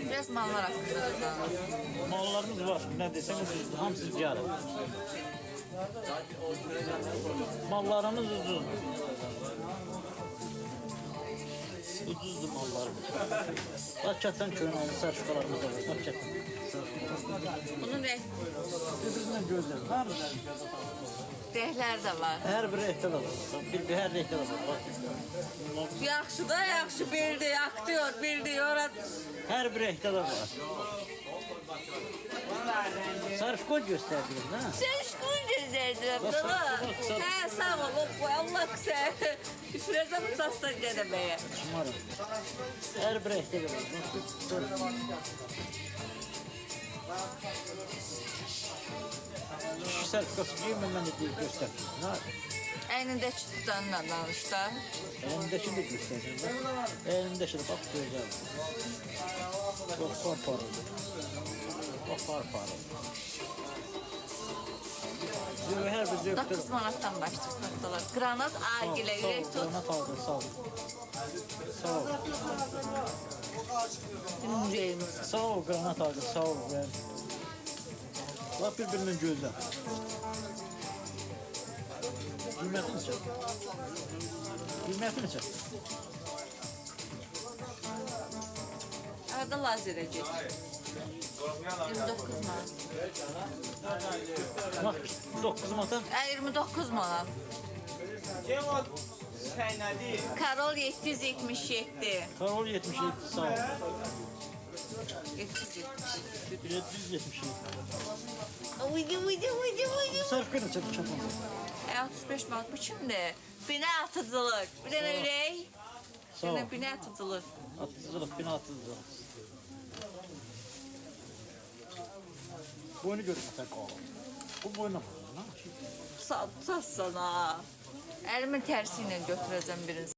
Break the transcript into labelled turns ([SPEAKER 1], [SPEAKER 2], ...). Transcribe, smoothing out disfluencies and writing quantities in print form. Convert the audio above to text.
[SPEAKER 1] Biraz mallar hakkında danış.
[SPEAKER 2] Mallarımız var. Ne deseniz ucuzdur. Hamısı yarım. Mallarımız ucuz. Ucuzdur mallarımız. Hakikaten köyünün sarışkalarımız da var. Hakikaten.
[SPEAKER 1] Bunun
[SPEAKER 2] Birbirinden gözler.
[SPEAKER 1] rəhlər də var.
[SPEAKER 2] Her biri ehtel olur. Her ehtel olur.
[SPEAKER 1] Yaxşı da yaxşı bildi, aktyor bildi. Ora
[SPEAKER 2] Her biri ehtel olur. Sarışkol gösterdiğin ha?
[SPEAKER 1] sen şükür gözlerdir abdala. Hə, sağ ol. Allah sen. Üfürəcəm sasdan gedəməyə.
[SPEAKER 2] Şımarım. Her biri ehtel olur. Şu sarışkası giymemeni diye göster.
[SPEAKER 1] Əynindəki tutanla danış da.
[SPEAKER 2] Elimdeki de göstereyim bak. Elimdeki de bak güzel. Çok parpalı. Bak parpalı. Her bir zevkte.
[SPEAKER 1] 9 manatdan başlayır. Granat agilə ürək tut.
[SPEAKER 2] Granat aldım, sağ ol. Sağ ol.
[SPEAKER 1] Bizim ürəyimiz.
[SPEAKER 2] Sağ ol granat aldım, sağ ol. Bak birbirinden güzel. Kıymetini çek. Kıymetini çek.
[SPEAKER 1] Arada lazerə get. 29 manat.
[SPEAKER 2] Bak 9 matan.
[SPEAKER 1] 29 manat.
[SPEAKER 3] Cevap Seynadı.
[SPEAKER 1] Karol 777.
[SPEAKER 2] Karol 77 sağ ol.
[SPEAKER 1] 777.
[SPEAKER 2] 777.
[SPEAKER 1] Uydu.
[SPEAKER 2] Sarıkını çek çapın.
[SPEAKER 1] 65 manat bu kimdir? Binə atıcılıq. Bir dənə ürək.
[SPEAKER 2] Sağ ol.
[SPEAKER 1] Binə atıcılıq.
[SPEAKER 2] Atıcılık, bina atıcılık. Boynu görme sen oğlum. Bu boyuna bak.
[SPEAKER 1] Sağ sana. Əlimin tərsi ilə götürəcəm birini.